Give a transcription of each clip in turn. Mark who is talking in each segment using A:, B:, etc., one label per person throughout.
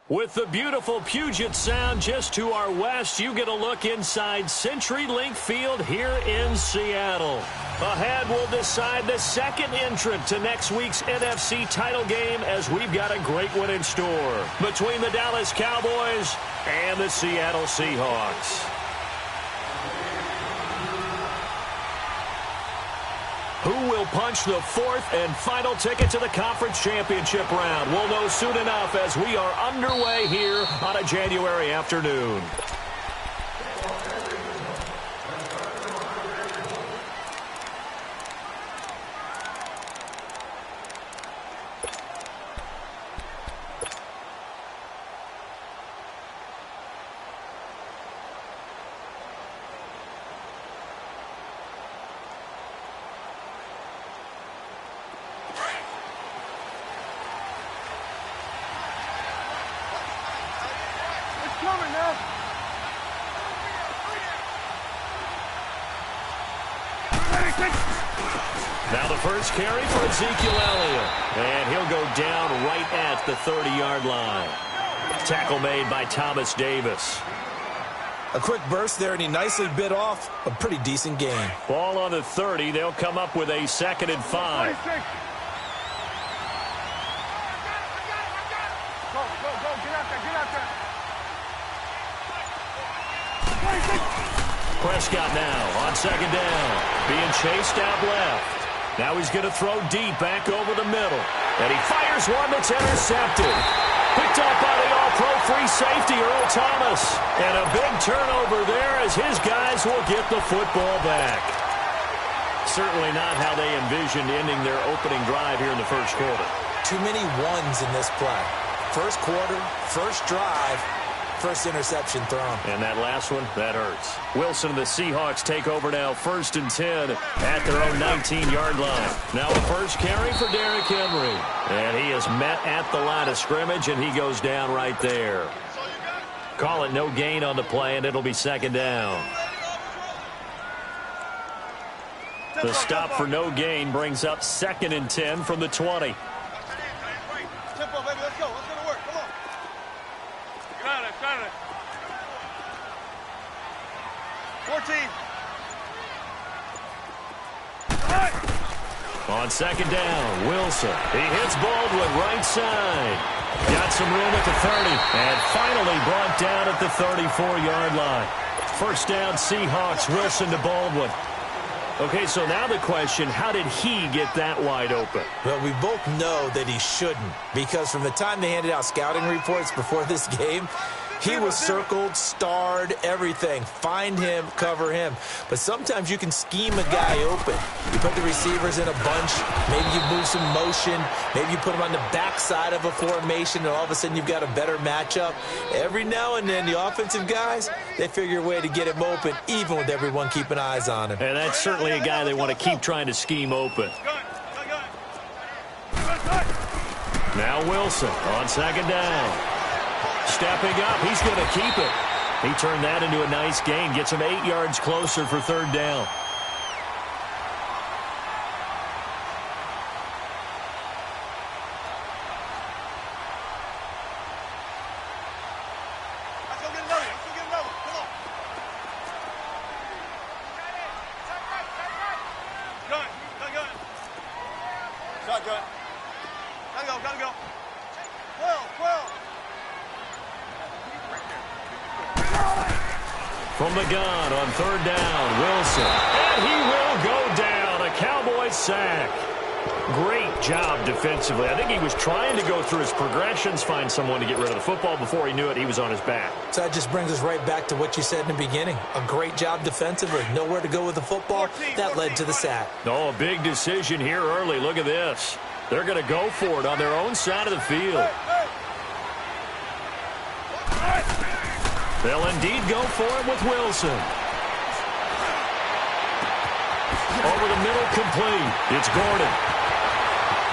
A: With the beautiful Puget Sound just to our west, you get a look inside CenturyLink Field here in Seattle. Ahead, we'll decide the second entrant to next week's NFC title game as we've got a great one in store between the Dallas Cowboys and the Seattle Seahawks. Who will punch the fourth and final ticket to the conference championship round? We'll know soon enough as we are underway here on a January afternoon. Now the first carry for Ezekiel Elliott. And he'll go down right at the 30-yard line. Tackle made by Thomas Davis.
B: A quick burst there, and he nicely bit off a pretty decent gain.
A: Ball on the 30. They'll come up with a 2nd and 5. Prescott now on 2nd down. Being chased out left. Now he's going to throw deep back over the middle. And he fires one that's intercepted. Picked up by the all-pro free safety, Earl Thomas. And a big turnover there as his guys will get the football back. Certainly not how they envisioned ending their opening drive here in the first quarter.
B: Too many ones in this play. First quarter, first drive, first interception thrown.
A: And that last one, that hurts. Wilson and the Seahawks take over now, 1st and 10 at their own 19-yard line. Now a first carry for Derrick Henry. And he is met at the line of scrimmage, and he goes down right there. Call it no gain on the play, and it'll be 2nd down. The stop for no gain brings up 2nd and 10 from the 20.
C: Tempo, baby, let's go. Let's go to work. Come on. Got it, got it. 14.
A: On 2nd down, Wilson. He hits Baldwin right side. Got some room at the 30. And finally brought down at the 34-yard line. First down, Seahawks. Wilson to Baldwin. Okay, so now the question, how did he get that wide open?
B: Well, we both know that he shouldn't, because from the time they handed out scouting reports before this game, he was circled, starred, everything. Find him, cover him. But sometimes you can scheme a guy open. You put the receivers in a bunch. Maybe you move some motion. Maybe you put them on the backside of a formation, and all of a sudden you've got a better matchup. Every now and then, the offensive guys, they figure a way to get him open, even with everyone keeping eyes on him.
A: And that's certainly a guy they want to keep trying to scheme open. Now Wilson on 2nd down. Stepping up, he's going to keep it. He turned that into a nice gain, gets him 8 yards closer for 3rd down.
C: Let's go get another. Let's go get another. Come on. Gun. Gun. Shotgun. Gotta go. 12.
A: From the gun on 3rd down, Wilson. And he will go down. A Cowboys sack. Great job defensively. I think he was trying to go through his progressions, find someone to get rid of the football. Before he knew it, he was on his back.
B: So that just brings us right back to what you said in the beginning. A great job defensively. Nowhere to go with the football. That led to the sack.
A: Oh, a big decision here early. Look at this. They're going to go for it on their own side of the field. They'll indeed go for it with Wilson. Over the middle, complete. It's Gordon.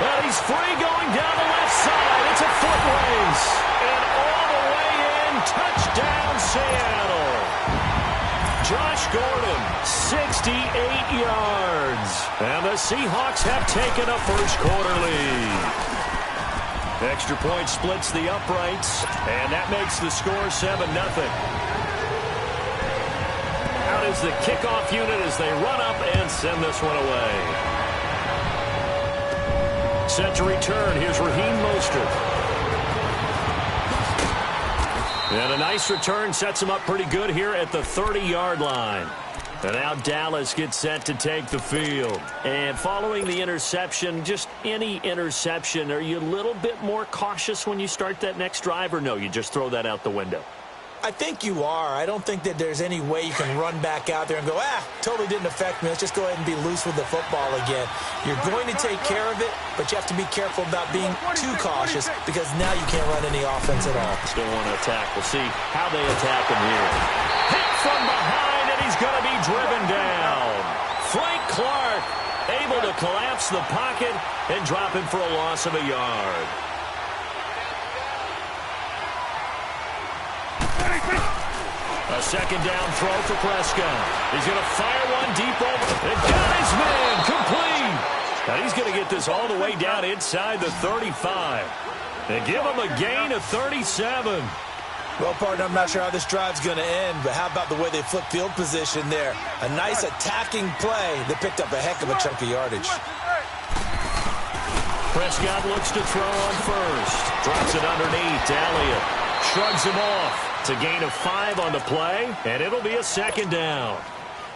A: And he's free going down the left side. It's a foot race. And all the way in, touchdown Seattle. Josh Gordon, 68 yards. And the Seahawks have taken a first quarter lead. Extra point splits the uprights, and that makes the score 7-0. Out is the kickoff unit as they run up and send this one away. Set to return, here's Raheem Mostert. And a nice return sets him up pretty good here at the 30-yard line. And now Dallas gets set to take the field. And following the interception, just any interception, are you a little bit more cautious when you start that next drive, or no, you just throw that out the window?
B: I think you are. I don't think that there's any way you can run back out there and go, totally didn't affect me. Let's just go ahead and be loose with the football again. You're going to take care of it, but you have to be careful about being too cautious because now you can't run any offense at all.
A: Still want to attack. We'll see how they attack him here. Hit from behind, and he's going to be driven down. Frank Clark able to collapse the pocket and drop him for a loss of a yard. A second down throw for Prescott. He's going to fire one deep over. And got his man complete. Now he's going to get this all the way down inside the 35. And give him a gain of 37.
B: Well, partner, I'm not sure how this drive's going to end, but how about the way they flip field position there? A nice attacking play that picked up a heck of a chunk of yardage.
A: Prescott looks to throw on first. Drops it underneath. Elliott shrugs him off. It's a gain of 5 on the play, and it'll be a second down.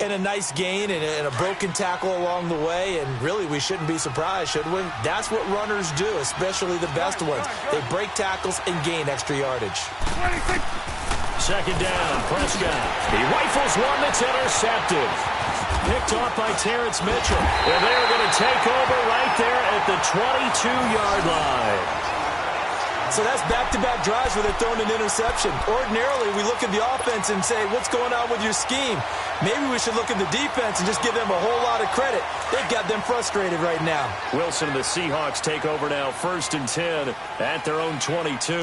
B: And a nice gain and a broken tackle along the way, and really we shouldn't be surprised, should we? That's what runners do, especially the best ones. They break tackles and gain extra yardage.
A: Second down, Prescott. He rifles one that's intercepted. Picked off by Terrence Mitchell. And they're going to take over right there at the 22-yard line.
B: So that's back-to-back drives where they're throwing an interception. Ordinarily, we look at the offense and say, what's going on with your scheme? Maybe we should look at the defense and just give them a whole lot of credit. They've got them frustrated right now.
A: Wilson and the Seahawks take over now, 1st and 10 at their own 22.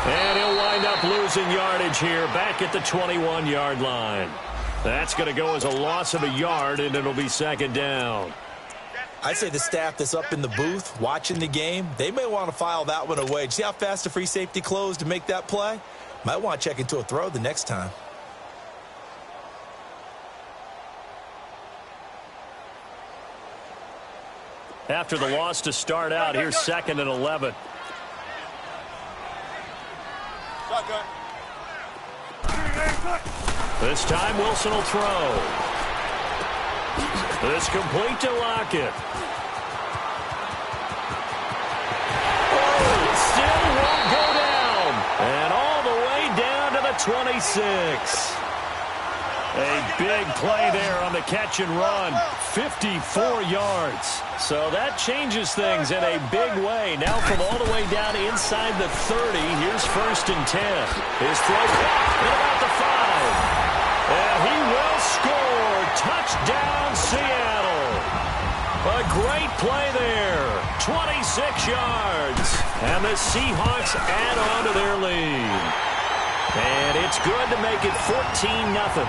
A: And he'll wind up losing yardage here back at the 21-yard line. That's going to go as a loss of a yard, and it'll be second down.
B: I'd say the staff that's up in the booth watching the game, they may want to file that one away. See how fast the free safety closed to make that play? Might want to check into a throw the next time.
A: After the loss to start out, here's 2nd and 11. This time Wilson will throw. This complete to Lockett. Oh, it still won't go down. And all the way down to the 26. A big play there on the catch and run. 54 yards. So that changes things in a big way. Now from all the way down inside the 30, here's 1st and 10. His throw at about the 5. And he will score. Touchdown, Seattle. A great play there. 26 yards. And the Seahawks add on to their lead. And it's good to make it 14-0.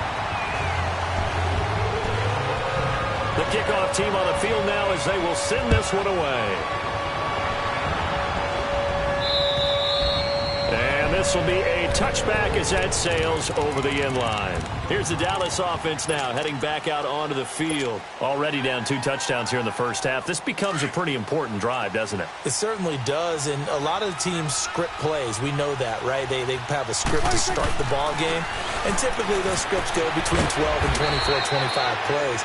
A: The kickoff team on the field now as they will send this one away. And this will be a touchback as that sails over the end line. Here's the Dallas offense now heading back out onto the field. Already down 2 touchdowns here in the first half. This becomes a pretty important drive, doesn't it?
B: It certainly does, and a lot of the teams script plays. We know that, right? They have a script to start the ball game, and typically those scripts go between 12 and 24, 25 plays.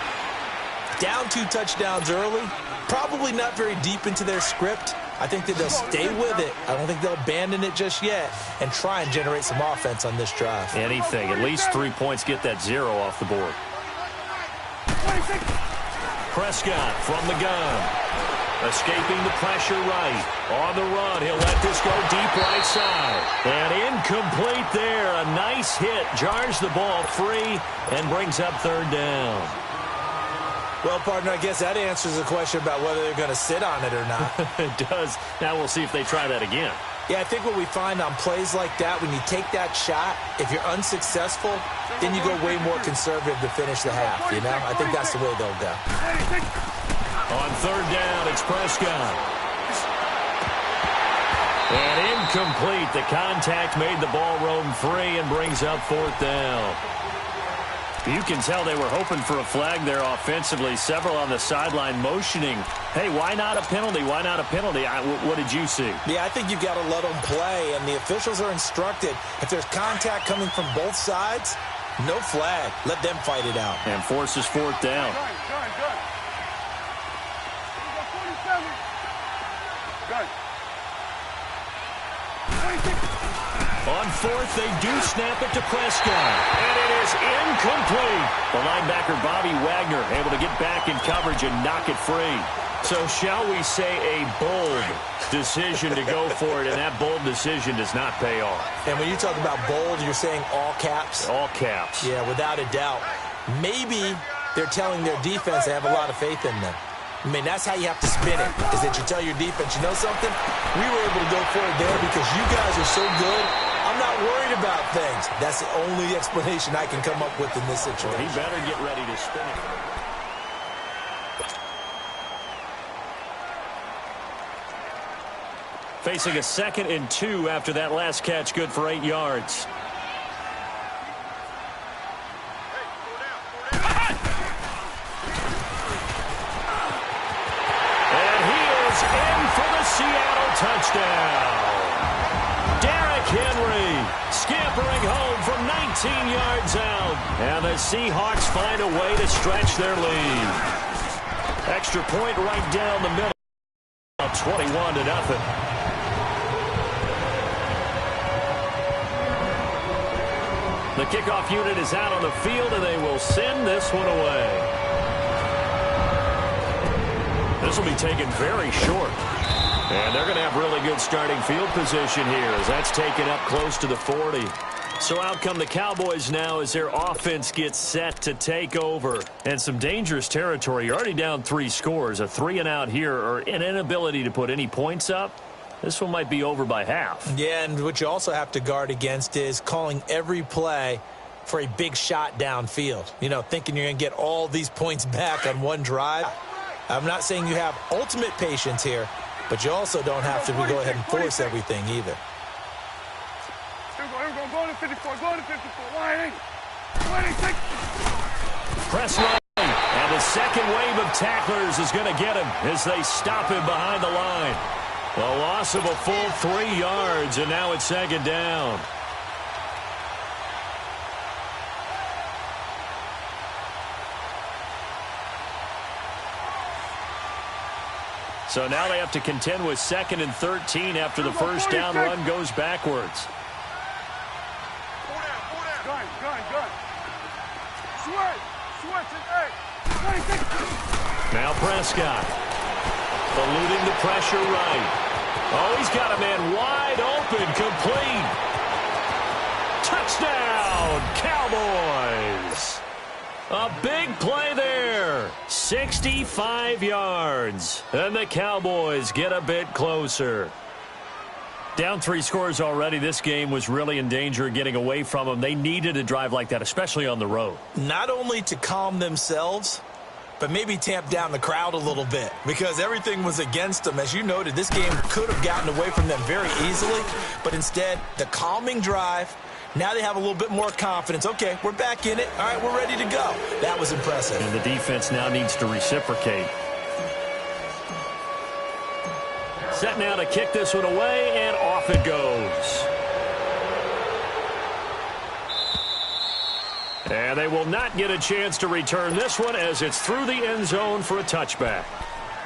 B: Down 2 touchdowns early, probably not very deep into their script. I think that they'll stay with it. I don't think they'll abandon it just yet and try and generate some offense on this drive.
A: Anything. At least 3 points, get that 0 off the board. Prescott from the gun. Escaping the pressure right. On the run, he'll let this go deep right side. And incomplete there. A nice hit. Jars the ball free and brings up 3rd down.
B: Well, partner, I guess that answers the question about whether they're going to sit on it or not.
A: It does. Now we'll see if they try that again.
B: Yeah, I think what we find on plays like that, when you take that shot, if you're unsuccessful, then you go way more conservative to finish the half, you know? I think that's the way they'll go.
A: On third down, it's Prescott. And incomplete. The contact made the ball roam free and brings up fourth down. You can tell they were hoping for a flag there offensively. Several on the sideline motioning, hey, why not a penalty? Why not a penalty? What did you see?
B: Yeah, I think you've got to let them play, and the officials are instructed. If there's contact coming from both sides, no flag. Let them fight it out.
A: And forces fourth down. On fourth, they do snap it to Prescott. And it is incomplete. The linebacker, Bobby Wagner, able to get back in coverage and knock it free. So shall we say a bold decision to go for it, and that bold decision does not pay off.
B: And when you talk about bold, you're saying all caps?
A: All caps.
B: Yeah, without a doubt. Maybe they're telling their defense they have a lot of faith in them. I mean, that's how you have to spin it, is that you tell your defense, you know something? We were able to go for it there because you guys are so good. I'm not worried about things. That's the only explanation I can come up with in this situation.
A: He better get ready to spin it. Facing a 2nd and 2 after that last catch, good for 8 yards. Seattle touchdown. Derrick Henry scampering home from 19 yards out. And the Seahawks find a way to stretch their lead. Extra point right down the middle. 21-0. The kickoff unit is out on the field, and they will send this one away. This will be taken very short. And they're going to have really good starting field position here as that's taken up close to the 40. So out come the Cowboys now as their offense gets set to take over. And some dangerous territory. You're already down 3 scores. A 3-and-out here or an inability to put any points up. This one might be over by half.
B: Yeah, and what you also have to guard against is calling every play for a big shot downfield. You know, thinking you're going to get all these points back on one drive. I'm not saying you have ultimate patience here, but you also don't have to go ahead and force everything either.
C: Go to 54. Go to 54. Why?
A: Press right. And the second wave of tacklers is going to get him as they stop him behind the line. A loss of a full 3 yards, and now it's 2nd down. So now they have to contend with 2nd and 13 after the first down run goes backwards. Now Prescott eluding the pressure right. Oh, he's got a man wide open, complete. Touchdown, Cowboys. A big play there. 65 yards. And the Cowboys get a bit closer. Down 3 scores already. This game was really in danger of getting away from them. They needed a drive like that, especially on the road.
B: Not only to calm themselves, but maybe tamp down the crowd a little bit because everything was against them. As you noted, this game could have gotten away from them very easily, but instead, the calming drive. Now they have a little bit more confidence. Okay, we're back in it. All right, we're ready to go. That was impressive.
A: And the defense now needs to reciprocate. Set now to kick this one away, and off it goes. And they will not get a chance to return this one as it's through the end zone for a touchback.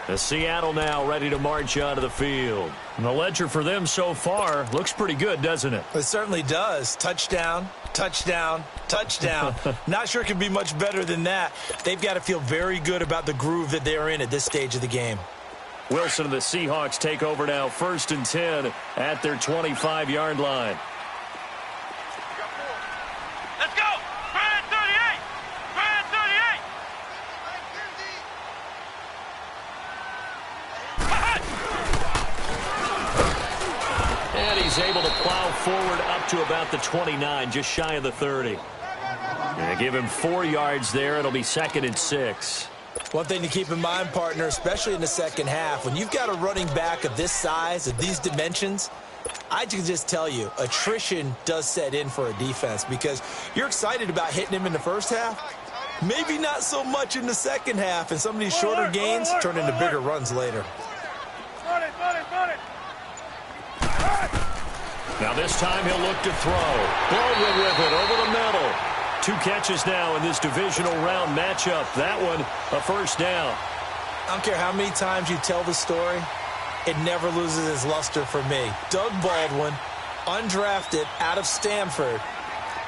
A: The Seattle now ready to march out of the field. And the ledger for them so far looks pretty good, doesn't it?
B: It certainly does. Touchdown, touchdown, touchdown. Not sure it can be much better than that. They've got to feel very good about the groove that they're in at this stage of the game.
A: Wilson and the Seahawks take over now, 1st and 10 at their 25-yard line.
C: Let's go! Brand 38! Brand 38!
A: he's able to plow forward up to about the 29, just shy of the 30. And give him 4 yards there. It'll be 2nd and 6.
B: One thing to keep in mind, partner, especially in the second half, when you've got a running back of this size, of these dimensions, I can just tell you, attrition does set in for a defense because you're excited about hitting him in the first half. Maybe not so much in the second half, and some of these shorter gains turn into bigger runs later.
A: Now this time he'll look to throw. Baldwin with it over the middle. 2 catches now in this divisional round matchup. That one, a first down.
B: I don't care how many times you tell the story, it never loses its luster for me. Doug Baldwin, undrafted out of Stanford,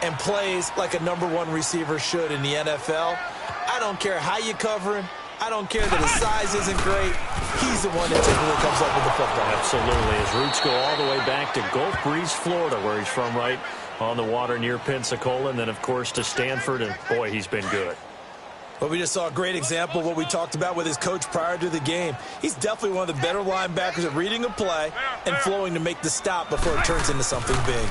B: and plays like a #1 receiver should in the NFL. I don't care how you cover him. I don't care that his size isn't great. He's the one that typically comes up with the football.
A: Absolutely. His roots go all the way back to Gulf Breeze, Florida, where he's from, right on the water near Pensacola, and then, of course, to Stanford, and, boy, he's been good.
B: But we just saw a great example of what we talked about with his coach prior to the game. He's definitely one of the better linebackers at reading a play and flowing to make the stop before it turns into something big.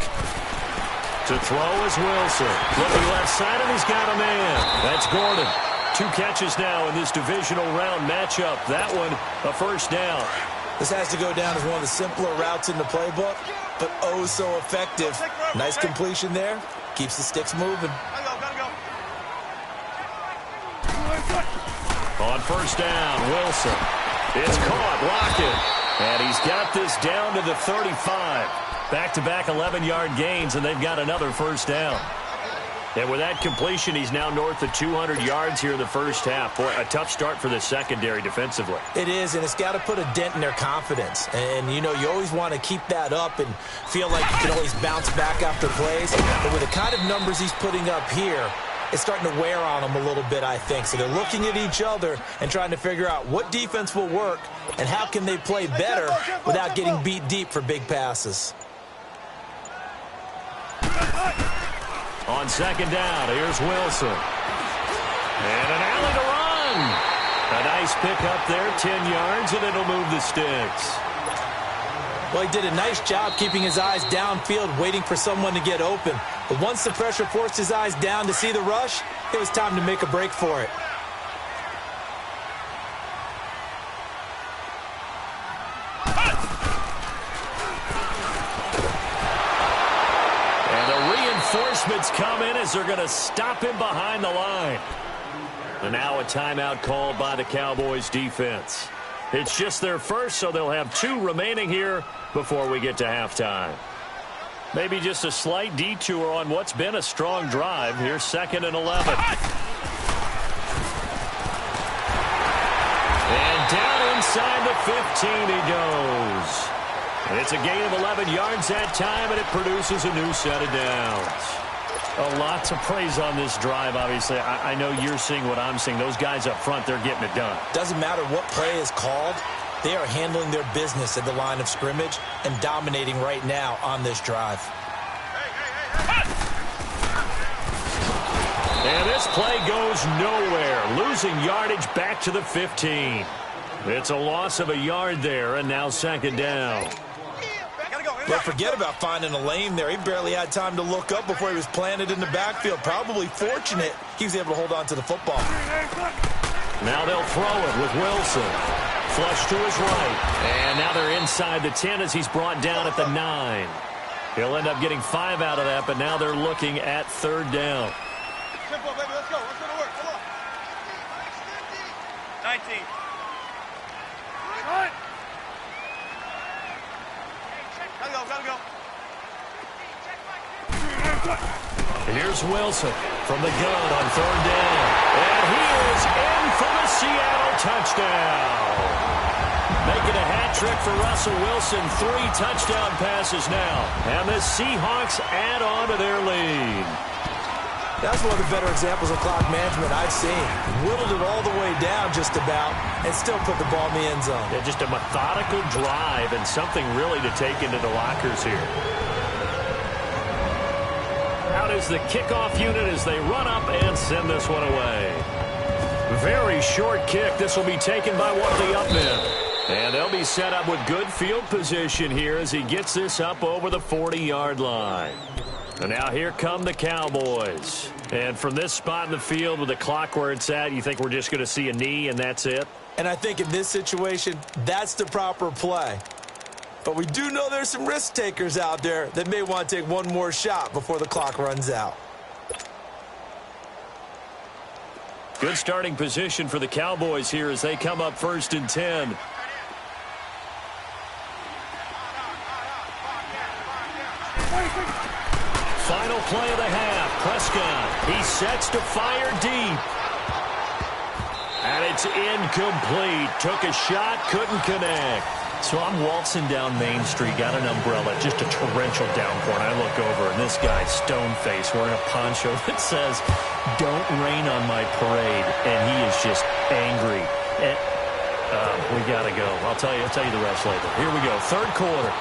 A: To throw is Wilson. Looking left side, and he's got a man. That's Gordon. 2 catches now in this divisional round matchup. That one, a first down.
B: This has to go down as one of the simpler routes in the playbook, but oh so effective. Nice completion there. Keeps the sticks moving.
A: On first down, Wilson. It's caught, Lockett. And he's got this down to the 35. Back-to-back 11-yard gains, and they've got another first down. And with that completion, he's now north of 200 yards here in the first half. Boy, a tough start for the secondary defensively.
B: It is, and it's got to put a dent in their confidence. And, you know, you always want to keep that up and feel like you can always bounce back after plays. But with the kind of numbers he's putting up here, it's starting to wear on them a little bit, I think. So they're looking at each other and trying to figure out what defense will work and how can they play better without getting beat deep for big passes.
A: On second down, here's Wilson. And an alley to run. A nice pick up there, 10 yards, and it'll move the sticks.
B: Well, he did a nice job keeping his eyes downfield, waiting for someone to get open. But once the pressure forced his eyes down to see the rush, it was time to make a break for it.
A: Reinforcements come in as they're going to stop him behind the line. And now a timeout called by the Cowboys defense. It's just their first, so they'll have 2 remaining here before we get to halftime. Maybe just a slight detour on what's been a strong drive. Here's 2nd and 11. And down inside the 15 he goes. And it's a gain of 11 yards that time, and it produces a new set of downs. A lot to praise on this drive, obviously. I know you're seeing what I'm seeing. Those guys up front, they're getting it done. Doesn't matter what play is called. They are handling their business at the line of scrimmage and dominating right now on this drive. And this play goes nowhere. Losing yardage back to the 15. It's a loss of a yard there, and now 2nd down. But forget about finding a lane there. He barely had time to look up before he was planted in the backfield. Probably fortunate he was able to hold on to the football. Now they'll throw it with Wilson. Flush to his right. And now they're inside the 10 as he's brought down at the 9. He'll end up getting 5 out of that, but now they're looking at 3rd down.
C: Tempo, baby, let's go. Let's go to work. Come on. 19. Right. Gotta go.
A: And here's Wilson from the gun on 3rd down. And he is in for the Seattle touchdown. Making a hat trick for Russell Wilson. 3 touchdown passes now. And the Seahawks add on to their lead. That's one of the better examples of clock management I've seen. Whittled it all the way down just about and still put the ball in the end zone. Yeah, just a methodical drive and something really to take into the lockers here. Out is the kickoff unit as they run up and send this one away. Very short kick. This will be taken by one of the up men. And they'll be set up with good field position here as he gets this up over the 40-yard line. And now here come the Cowboys. And from this spot in the field with the clock where it's at, you think we're just going to see a knee and that's it?
B: And I think in this situation, that's the proper play. But we do know there's some risk takers out there that may want to take one more shot before the clock runs out.
A: Good starting position for the Cowboys here as they come up 1st and 10. Final play of the half. Prescott, he sets to fire deep. And it's incomplete. Took a shot, couldn't connect. So I'm waltzing down Main Street, got an umbrella, just a torrential downpour, and I look over, and this guy's stone-faced wearing a poncho that says, "Don't rain on my parade," and he is just angry. And, we got to go. I'll tell you the rest later. Here we go, 3rd quarter.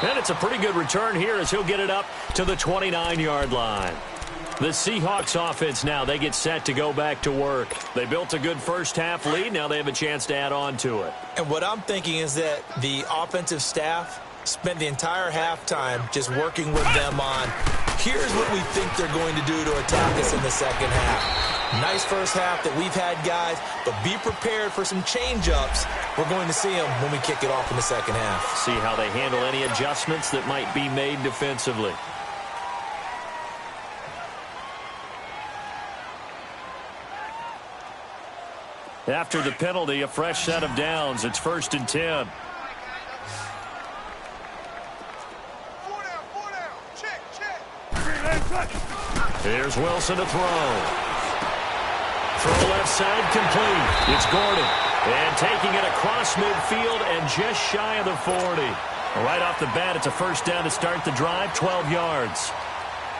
A: And it's a pretty good return here as he'll get it up to the 29-yard line. The Seahawks offense now, they get set to go back to work. They built a good first-half lead. Now they have a chance to add on to it.
B: And what I'm thinking is that the offensive staff spent the entire halftime just working with them on, here's what we think they're going to do to attack us in the second half. Nice first half that we've had, guys, but be prepared for some change-ups. We're going to see them when we kick it off in the second half.
A: See how they handle any adjustments that might be made defensively. After the penalty, a fresh set of downs. It's 1st and 10. Here's Wilson to throw. Throw left side complete. It's Gordon. And taking it across midfield and just shy of the 40. Right off the bat, it's a first down to start the drive, 12 yards.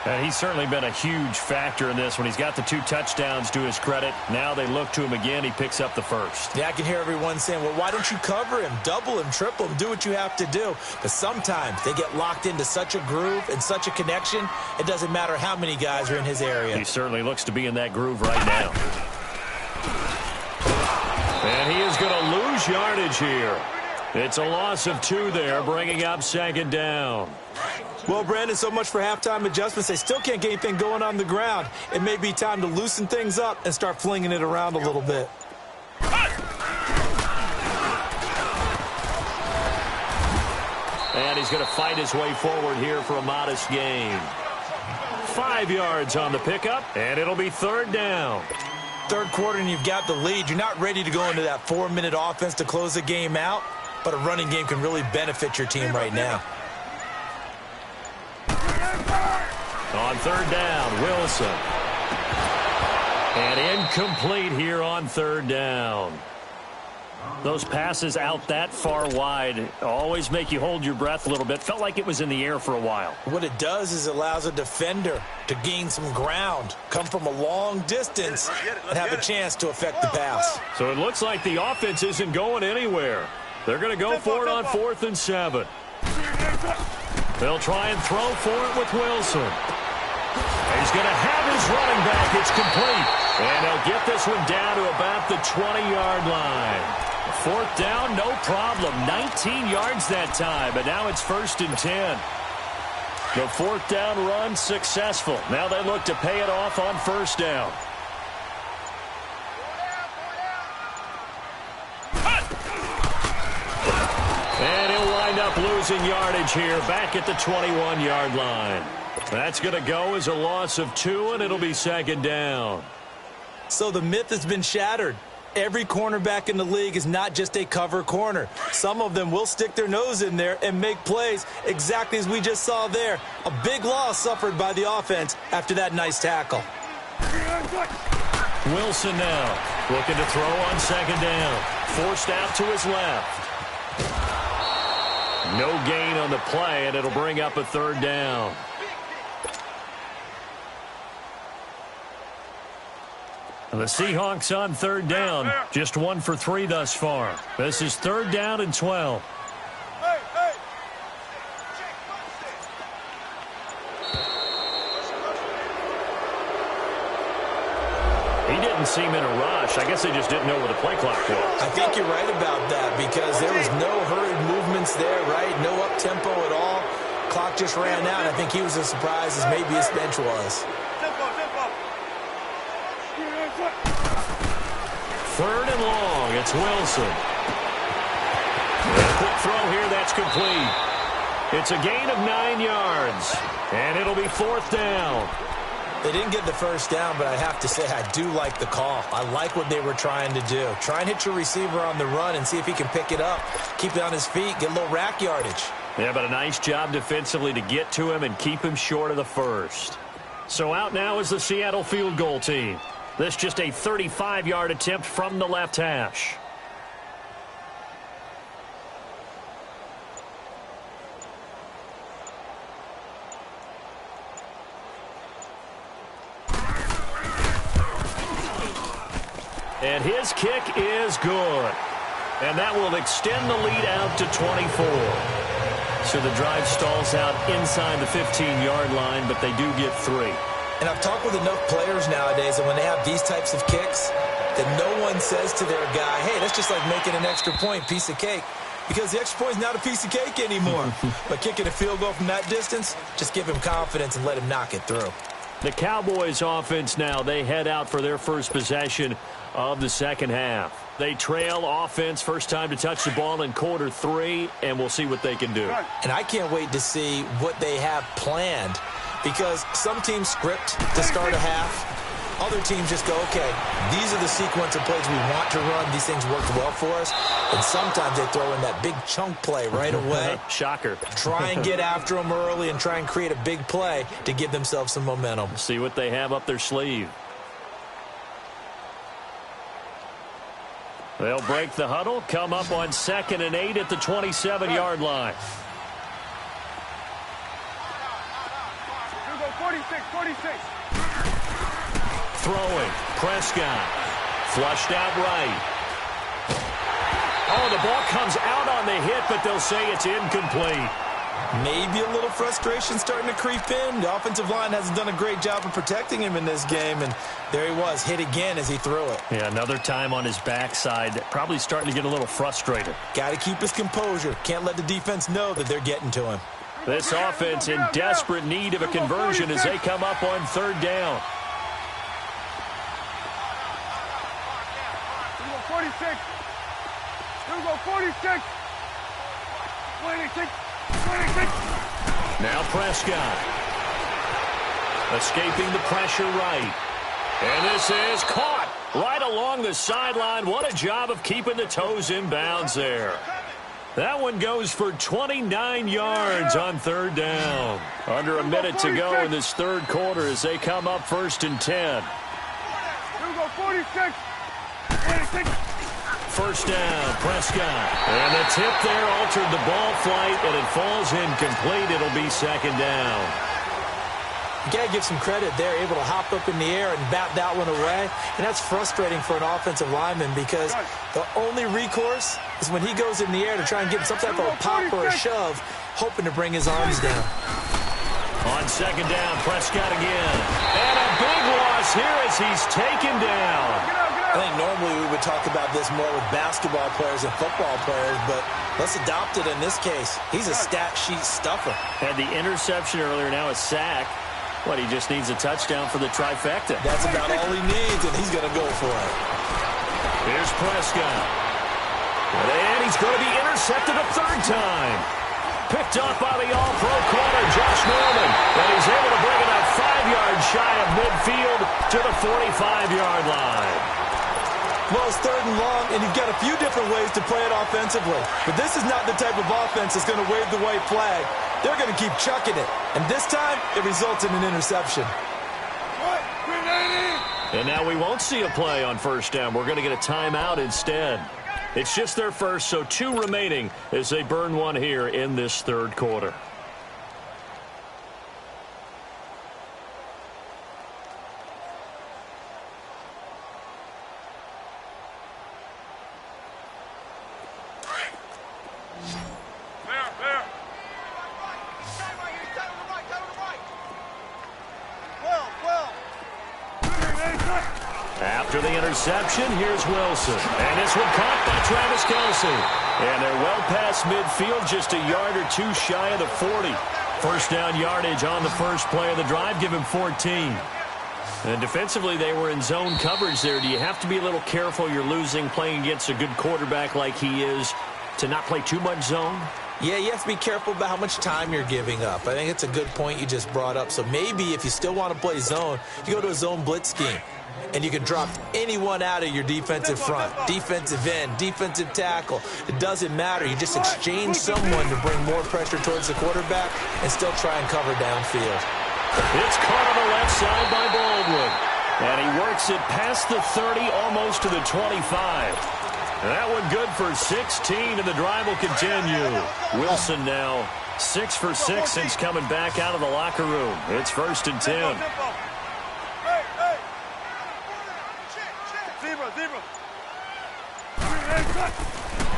A: And he's certainly been a huge factor in this when he's got the 2 touchdowns to his credit. Now they look to him again. He picks up the first.
B: Yeah, I can hear everyone saying, well, why don't you cover him, double him, triple him, do what you have to do. But sometimes they get locked into such a groove and such a connection, it doesn't matter how many guys are in his area.
A: He certainly looks to be in that groove right now. And he is going to lose yardage here. It's a loss of 2 there, bringing up 2nd down.
B: Well, Brandon, so much for halftime adjustments. They still can't get anything going on the ground. It may be time to loosen things up and start flinging it around a little bit.
A: And he's going to fight his way forward here for a modest gain. 5 yards on the pickup, and it'll be 3rd down.
B: 3rd quarter and you've got the lead. You're not ready to go into that 4-minute offense to close the game out, but a running game can really benefit your team right now.
A: On 3rd down, Wilson. And incomplete here on 3rd down. Those passes out that far wide always make you hold your breath a little bit. Felt like it was in the air for a while.
B: What it does is it allows a defender to gain some ground, come from a long distance, and have a chance to affect the pass.
A: So it looks like the offense isn't going anywhere. They're going to go for it on 4th and 7. They'll try and throw for it with Wilson. He's going to have his running back. It's complete. And they'll get this one down to about the 20-yard line. 4th down, no problem. 19 yards that time, but now it's 1st and 10. The 4th down run successful. Now they look to pay it off on 1st down. And he'll wind up losing yardage here back at the 21-yard line. That's going to go as a loss of 2, and it'll be 2nd down.
B: So the myth has been shattered. Every cornerback in the league is not just a cover corner. Some of them will stick their nose in there and make plays exactly as we just saw there. A big loss suffered by the offense after that nice tackle.
A: Wilson now looking to throw on 2nd down. Forced out to his left. No gain on the play, and it'll bring up a 3rd down. The Seahawks on 3rd down. Just 1 for 3 thus far. This is 3rd down and 12. He didn't seem in a rush. I guess they just didn't know where the play clock was.
B: I think you're right about that because there was no hurried movements there, right? No up-tempo at all. Clock just ran out. I think he was as surprised as maybe his bench was.
A: Third and long. It's Wilson. And a quick throw here. That's complete. It's a gain of 9 yards. And it'll be fourth down.
B: They didn't get the first down, but I have to say I do like the call. I like what they were trying to do. Try and hit your receiver on the run and see if he can pick it up. Keep it on his feet. Get a little rack yardage.
A: Yeah, but a nice job defensively to get to him and keep him short of the first. So out now is the Seattle field goal team. This just a 35-yard attempt from the left hash. And his kick is good. And that will extend the lead out to 24. So the drive stalls out inside the 15-yard line, but they do get 3.
B: And I've talked with enough players nowadays that when they have these types of kicks, that no one says to their guy, hey, that's just like making an extra point, piece of cake. Because the extra point is not a piece of cake anymore. But kicking a field goal from that distance, just give him confidence and let him knock it through.
A: The Cowboys offense now, they head out for their first possession of the second half. They trail offense, first time to touch the ball in quarter 3, and we'll see what they can do.
B: And I can't wait to see what they have planned because some teams script to start a half. Other teams just go, okay, these are the sequence of plays we want to run. These things worked well for us. And sometimes they throw in that big chunk play right away.
A: Shocker.
B: Try and get after them early and try and create a big play to give themselves some momentum.
A: See what they have up their sleeve. They'll break the huddle, come up on 2nd and 8 at the 27-yard line.
C: 46.
A: Throwing, Prescott, flushed out right. Oh, the ball comes out on the hit, but they'll say it's incomplete.
B: Maybe a little frustration starting to creep in. The offensive line hasn't done a great job of protecting him in this game, and there he was, hit again as he threw it.
A: Yeah, another time on his backside, probably starting to get a little frustrated.
B: Got to keep his composure. Can't let the defense know that they're getting to him.
A: This offense in desperate need of a conversion as they come up on 3rd down.
C: 46. 26.
A: Now Prescott. Escaping the pressure right. And this is caught right along the sideline. What a job of keeping the toes in bounds there. That one goes for 29 yards on 3rd down. Under a minute to go in this 3rd quarter as they come up 1st and 10.
C: 46. 26.
A: First down, Prescott. And the tip there altered the ball flight, and it falls incomplete. It'll be 2nd down.
B: You got to give some credit there, able to hop up in the air and bat that one away. And that's frustrating for an offensive lineman because the only recourse is when he goes in the air to try and get some type of a pop or a shove, hoping to bring his arms down.
A: On 2nd down, Prescott again. And a big loss here as he's taken down.
B: I think normally we would talk about this more with basketball players and football players, but let's adopt it in this case. He's a stat sheet stuffer.
A: Had the interception earlier, now a sack. What, he just needs a touchdown for the trifecta.
B: That's about all he needs, and he's going to go for it.
A: Here's Prescott. And he's going to be intercepted a 3rd time. Picked up by the all-pro corner, Josh Norman. And he's able to bring it up 5 yards shy of midfield to the 45-yard line.
B: Well, it's 3rd and long, and you've got a few different ways to play it offensively. But this is not the type of offense that's going to wave the white flag. They're going to keep chucking it. And this time, it results in an interception.
A: And now we won't see a play on 1st down. We're going to get a timeout instead. It's just their first, so 2 remaining as they burn one here in this 3rd quarter. After the interception, here's Wilson. And this one caught by Travis Kelce. And they're well past midfield, just a yard or two shy of the 40. First down yardage on the first play of the drive, give him 14. And defensively, they were in zone coverage there. Do you have to be a little careful you're losing playing against a good quarterback like he is to not play too much zone?
B: Yeah, you have to be careful about how much time you're giving up. I think it's a good point you just brought up. So maybe if you still want to play zone, you go to a zone blitz scheme. And you can drop anyone out of your defensive front, defensive end, defensive tackle. It doesn't matter. You just exchange someone to bring more pressure towards the quarterback and still try and cover downfield.
A: It's caught on the left side by Baldwin. And he works it past the 30, almost to the 25. That one good for 16, and the drive will continue. Wilson now 6 for 6 since coming back out of the locker room. It's 1st and 10.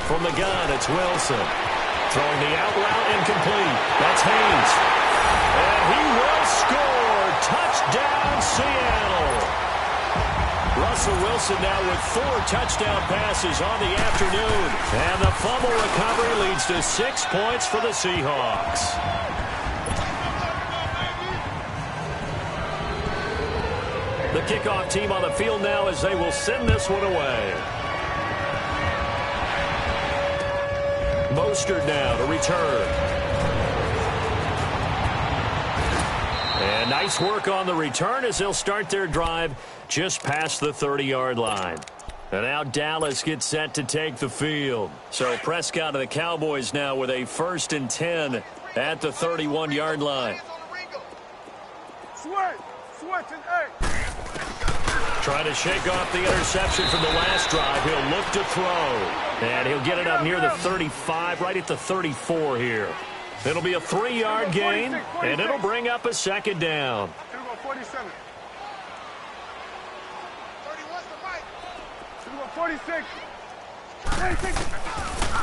A: From the gun, it's Wilson. Throwing the out route incomplete. That's Haynes. And he will score. Touchdown, Seattle. Russell Wilson now with 4 touchdown passes on the afternoon. And the fumble recovery leads to 6 points for the Seahawks. The kickoff team on the field now as they will send this one away. Mostert now to return. And nice work on the return as they'll start their drive just past the 30-yard line. And now Dallas gets set to take the field. So Prescott of the Cowboys now with a 1st and 10 at the 31-yard line. Trying to shake off the interception from the last drive. He'll look to throw. And he'll get it up near the 35, right at the 34 here. It'll be a 3-yard gain, and it'll bring up a 2nd down.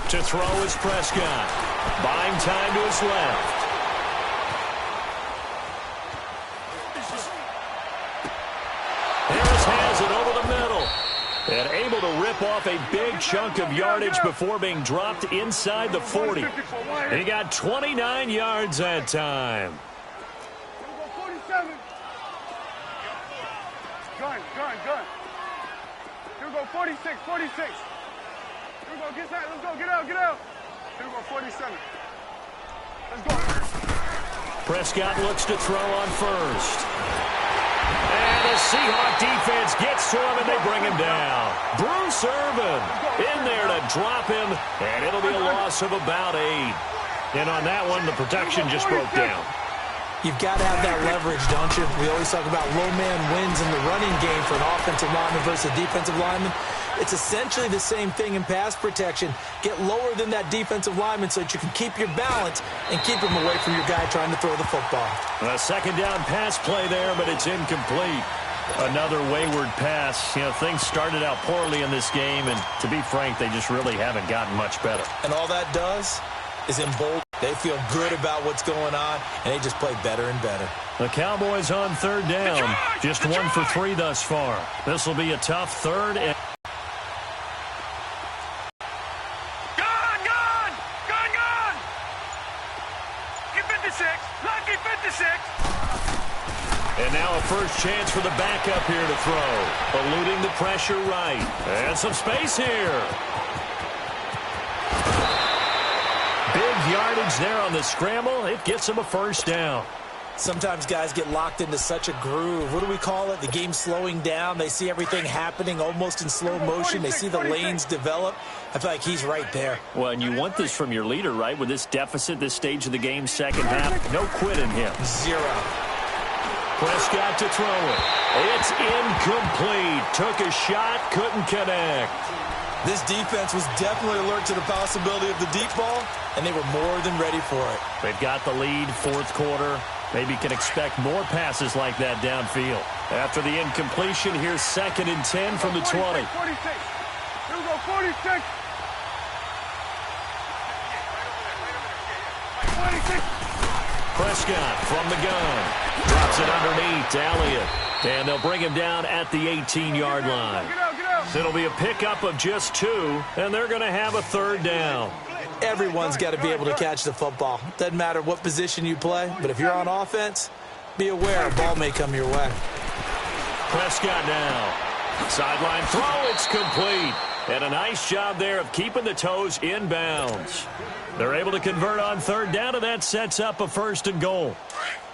A: To throw is Prescott. Buying time to his left. Harris has it over the middle. And able to rip off a big chunk of yardage before being dropped inside the 40. He got 29 yards that time.
C: Gun. Here we go, 46. Here we go, get that. Let's go, get out. Here we go, 47. Let's go.
A: Prescott looks to throw on first. And the Seahawk defense gets to him, and they bring him down. Bruce Irvin in there to drop him, and it'll be a loss of about 8. And on that one, the protection just broke down.
B: You've got to have that leverage, don't you? We always talk about low man wins in the running game for an offensive lineman versus a defensive lineman. It's essentially the same thing in pass protection. Get lower than that defensive lineman so that you can keep your balance and keep him away from your guy trying to throw the football.
A: A 2nd down pass play there, but it's incomplete. Another wayward pass. You know, things started out poorly in this game, and to be frank, they just really haven't gotten much better.
B: And all that does is embolden. They feel good about what's going on, and they just play better and better.
A: The Cowboys on 3rd down. Just 1 for 3 thus far. This will be a tough 3rd. And And now a first chance for the backup here to throw. Eluding the pressure right. And some space here. Big yardage there on the scramble. It gets him a 1st down.
B: Sometimes guys get locked into such a groove. What do we call it? The game's slowing down. They see everything happening almost in slow motion. They see the lanes develop. I feel like he's right there.
A: Well, and you want this from your leader, right? With this deficit, this stage of the game, 2nd half, no quit in him.
B: 0.
A: Prescott to throw it. It's incomplete. Took a shot, couldn't connect.
B: This defense was definitely alert to the possibility of the deep ball, and they were more than ready for it.
A: They've got the lead, 4th quarter. Maybe can expect more passes like that downfield. After the incompletion, here's 2nd and 10 from the 20.
C: 46. Here we go, 46. 46.
A: Prescott from the gun. Drops it underneath to Elliott. And they'll bring him down at the 18-yard line. So it'll be a pickup of just 2, and they're going to have a 3rd down.
B: Everyone's got to be able to catch the football. Doesn't matter what position you play, but if you're on offense, be aware a ball may come your way.
A: Prescott now. Sideline throw, it's complete. And a nice job there of keeping the toes in bounds. They're able to convert on 3rd down, and that sets up a 1st and goal.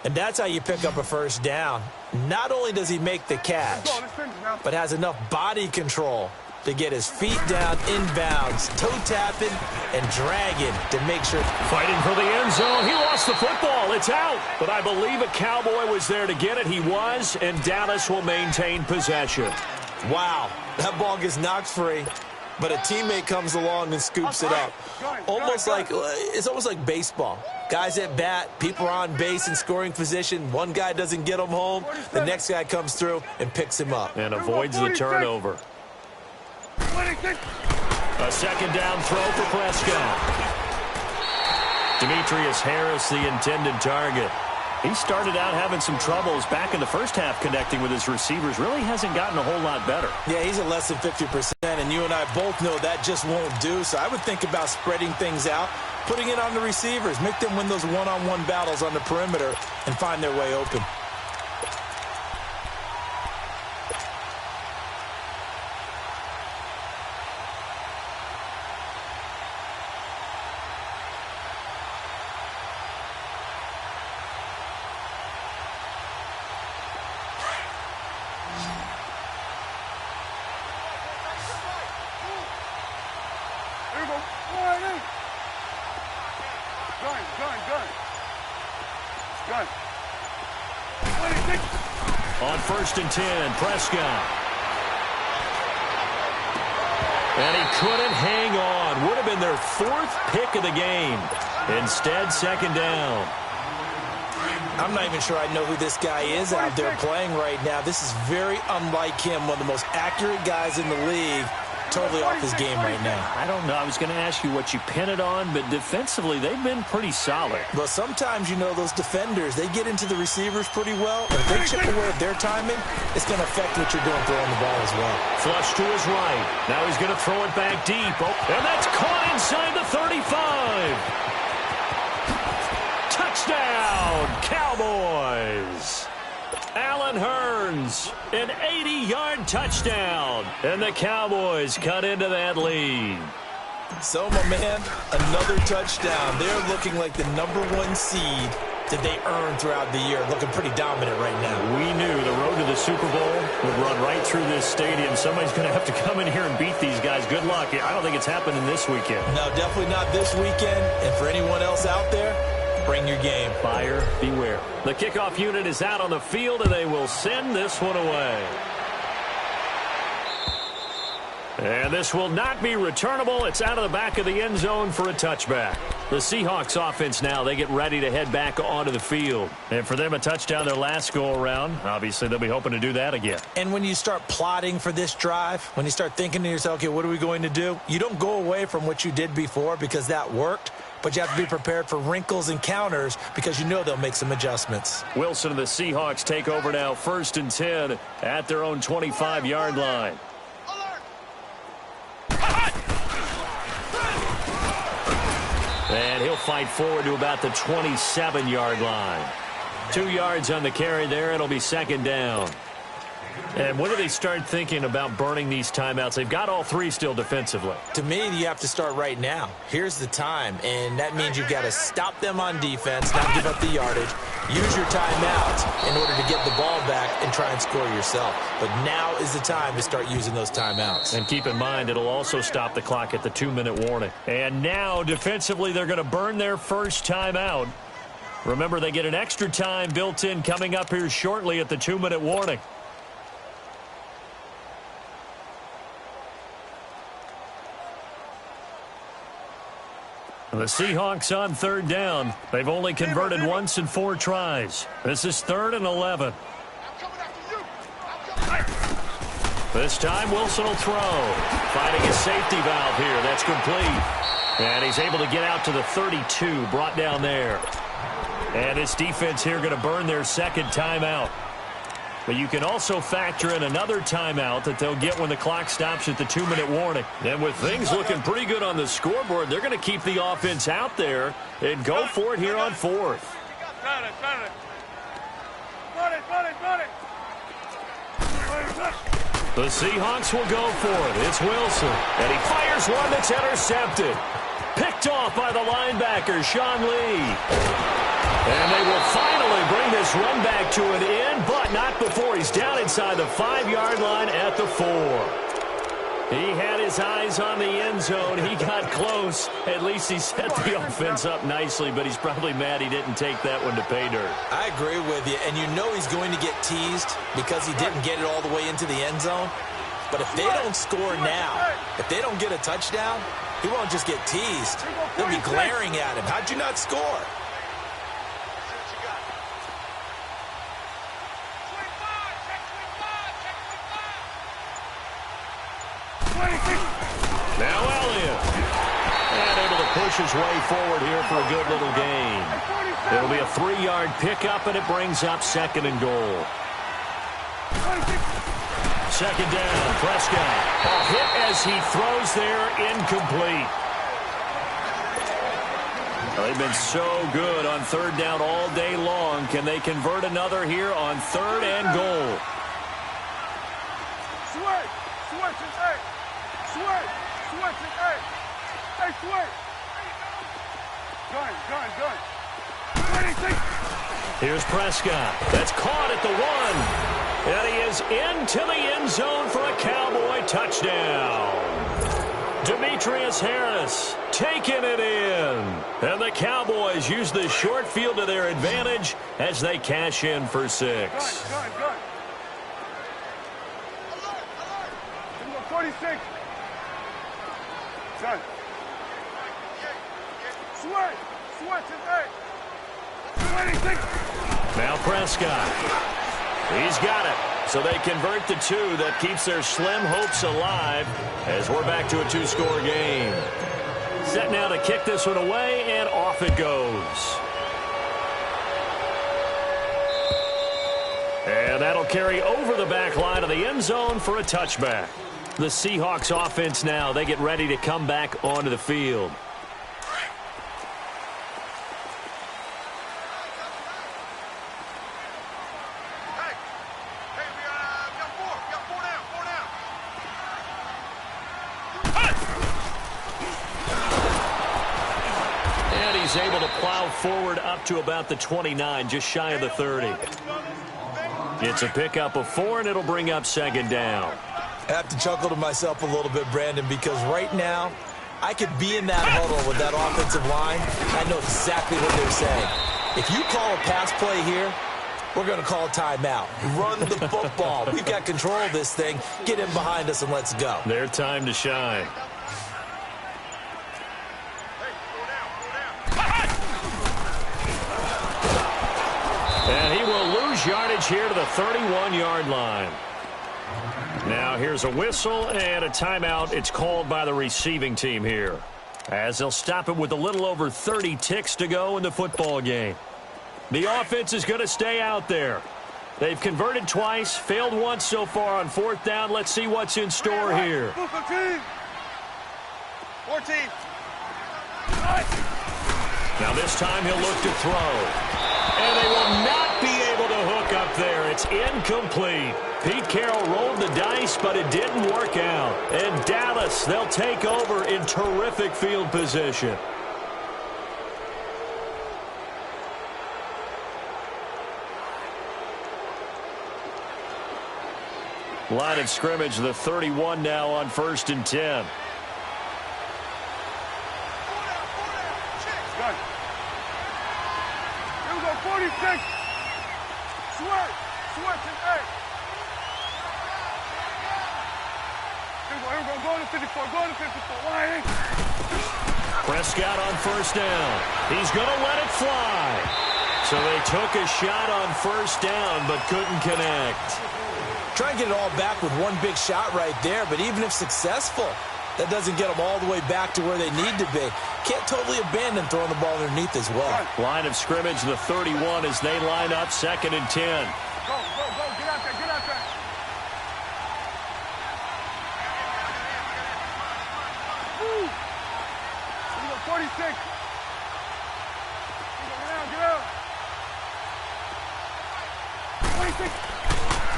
B: And that's how you pick up a 1st down. Not only does he make the catch, but has enough body control to get his feet down inbounds, toe-tapping and dragging to make sure.
A: Fighting for the end zone. He lost the football. It's out. But I believe a Cowboy was there to get it. He was, and Dallas will maintain possession.
B: Wow, that ball gets knocked free, but a teammate comes along and scoops it up. It's almost like baseball. Guys at bat, people are on base in scoring position. One guy doesn't get him home. The next guy comes through and picks him up.
A: And avoids the turnover. A 2nd down throw for Prescott. Demetrius Harris, the intended target. He started out having some troubles back in the first half connecting with his receivers. Really hasn't gotten a whole lot better.
B: Yeah, he's at less than 50%, and you and I both know that just won't do. So I would think about spreading things out, putting it on the receivers, make them win those one-on-one battles on the perimeter and find their way open.
A: On 1st and 10, Prescott. And he couldn't hang on. Would have been their 4th pick of the game. Instead, 2nd down.
B: I'm not even sure I know who this guy is out there playing right now. This is very unlike him, one of the most accurate guys in the league. Totally off his game right now.
A: I don't know. I was going to ask you what you pin it on, but defensively, they've been pretty solid.
B: Well, sometimes, those defenders, they get into the receivers pretty well. And if they chip away at their timing, it's going to affect what you're doing throwing the ball as well.
A: Flush to his right. Now he's going to throw it back deep. Oh, and that's caught inside the 35. Touchdown, Cowboys. Allen Hurns, an 80-yard touchdown. And the Cowboys cut into that lead.
B: So, my man, another touchdown. They're looking like the #1 seed that they earned throughout the year. Looking pretty dominant right now.
A: We knew the road to the Super Bowl would run right through this stadium. Somebody's going to have to come in here and beat these guys. Good luck. I don't think it's happening this weekend.
B: No, definitely not this weekend. And for anyone else out there, bring your game.
A: Buyer beware. The kickoff unit is out on the field, and they will send this one away. And this will not be returnable. It's out of the back of the end zone for a touchback. The Seahawks offense now, they get ready to head back onto the field. And for them, a touchdown their last go-around. Obviously, they'll be hoping to do that again.
B: And when you start plotting for this drive, when you start thinking to yourself, okay, what are we going to do? You don't go away from what you did before because that worked. But you have to be prepared for wrinkles and counters because they'll make some adjustments.
A: Wilson and the Seahawks take over now, 1st and 10 at their own 25-yard line. And he'll fight forward to about the 27-yard line. 2 yards on the carry there. It'll be 2nd down. And when do they start thinking about burning these timeouts? They've got all 3 still defensively.
B: To me, you have to start right now. Here's the time, and that means you've got to stop them on defense, not give up the yardage, use your timeouts in order to get the ball back and try and score yourself. But now is the time to start using those timeouts.
A: And keep in mind, it'll also stop the clock at the 2-minute warning. And now, defensively, they're going to burn their first timeout. Remember, they get an extra time built in coming up here shortly at the 2-minute warning. The Seahawks on 3rd down. They've only converted once in 4 tries. This is 3rd and 11. This time Wilson will throw. Finding his safety valve here. That's complete. And he's able to get out to the 32. Brought down there. And this defense here going to burn their 2nd timeout. But you can also factor in another timeout that they'll get when the clock stops at the 2-minute warning. And with things looking pretty good on the scoreboard, they're going to keep the offense out there and go for it here on fourth. The Seahawks will go for it. It's Wilson. And he fires one that's intercepted. Picked off by the linebacker, Sean Lee. And they will finally bring this run back to an end, but not before he's down inside the 5-yard line at the 4. He had his eyes on the end zone. He got close. At least he set the offense up nicely, but he's probably mad he didn't take that one to pay dirt.
B: I agree with you, and you know he's going to get teased because he didn't get it all the way into the end zone. But if they don't score now, if they don't get a touchdown, he won't just get teased. They'll be glaring at him. How'd you not score?
A: Now Elliott. And able to push his way forward here for a good little gain. It'll be a 3-yard pickup, and it brings up 2nd and goal. 2nd down, Prescott. A hit as he throws there, incomplete. Well, they've been so good on 3rd down all day long. Can they convert another here on 3rd and goal? Here's Prescott. That's caught at the 1. And he is into the end zone for a Cowboy touchdown. Demetrius Harris taking it in. And the Cowboys use the short field to their advantage as they cash in for 6.
C: 46. Son. Switch is 26.
A: Now Prescott. He's got it. So they convert the 2. That keeps their slim hopes alive as we're back to a 2-score game. Set now to kick this one away, and off it goes. And that'll carry over the back line of the end zone for a touchback. The Seahawks offense now, they get ready to come back onto the field. And he's able to plow forward up to about the 29, just shy of the 30. It's a pickup of 4, and it'll bring up 2nd down.
B: I have to chuckle to myself a little bit, Brandon, because right now I could be in that huddle with that offensive line. I know exactly what they're saying. If you call a pass play here, we're going to call a timeout. Run the football. We've got control of this thing. Get in behind us and let's go.
A: Their time to shine. And he will lose yardage here to the 31-yard line. Now here's a whistle and a timeout. It's called by the receiving team here, as they'll stop it with a little over 30 ticks to go in the football game. The offense is going to stay out there. They've converted twice, failed once so far on 4th down. Let's see what's in store here.
C: 14.
A: Now this time he'll look to throw. And they will not be able to hook up there. It's incomplete. Pete Carroll rolled the dice, but it didn't work out. And Dallas, they'll take over in terrific field position. Line of scrimmage, the 31 now on 1st and 10.
C: Here we go, 46. Switch is 8. Here we go, go to 54, Why?
A: Prescott on 1st down. He's going to let it fly. So they took a shot on 1st down, but couldn't connect.
B: Try and get it all back with one big shot right there, but even if successful, that doesn't get them all the way back to where they need to be. Can't totally abandon throwing the ball underneath as well.
A: Line of scrimmage, the 31, as they line up 2nd and 10.
C: Go, get out there,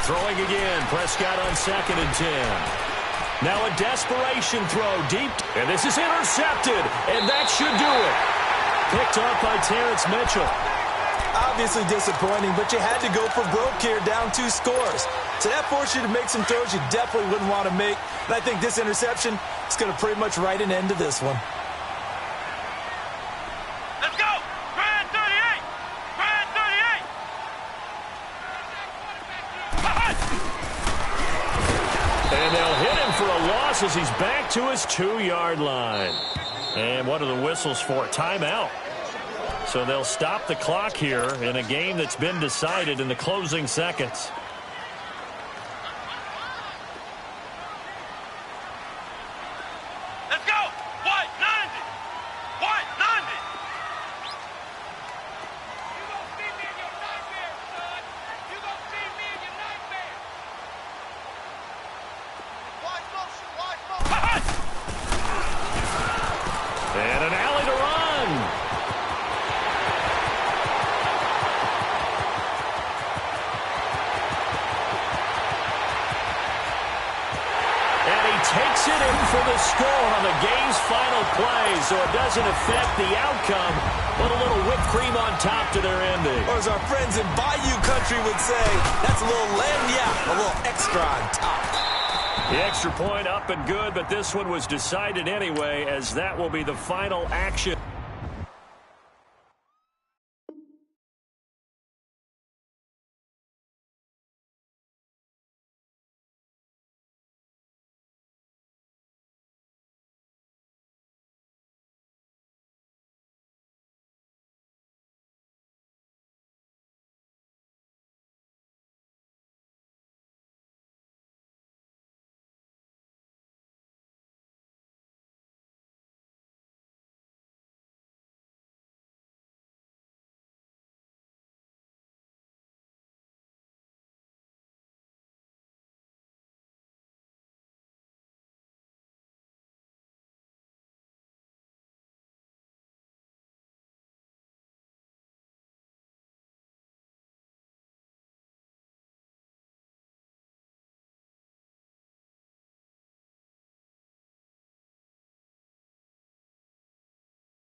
A: Throwing again. Prescott on 2nd and 10. Now a desperation throw deep. And this is intercepted. And that should do it. Picked up by Terrence Mitchell.
B: Obviously disappointing, but you had to go for broke here, down 2 scores. So that forced you to make some throws you definitely wouldn't want to make. And I think this interception is going to pretty much write an end to this one.
D: Let's go! Grand 38! Grand 38!
A: And they'll hit him for a loss as he's back to his 2-yard line. And what are the whistles for? Timeout. So they'll stop the clock here in a game that's been decided in the closing seconds.
D: Let's go! White 90! White 90! You gonna see me in your nightmare, son! You gonna see me in your nightmare! Watch motion! Watch motion!
A: And an alley to run. Takes it in for the score on the game's final play, so it doesn't affect the outcome, but a little whipped cream on top to their ending.
B: Or as our friends in Bayou Country would say, that's a little lagniappe, a little extra on top.
A: The extra point up and good, but this one was decided anyway, as that will be the final action.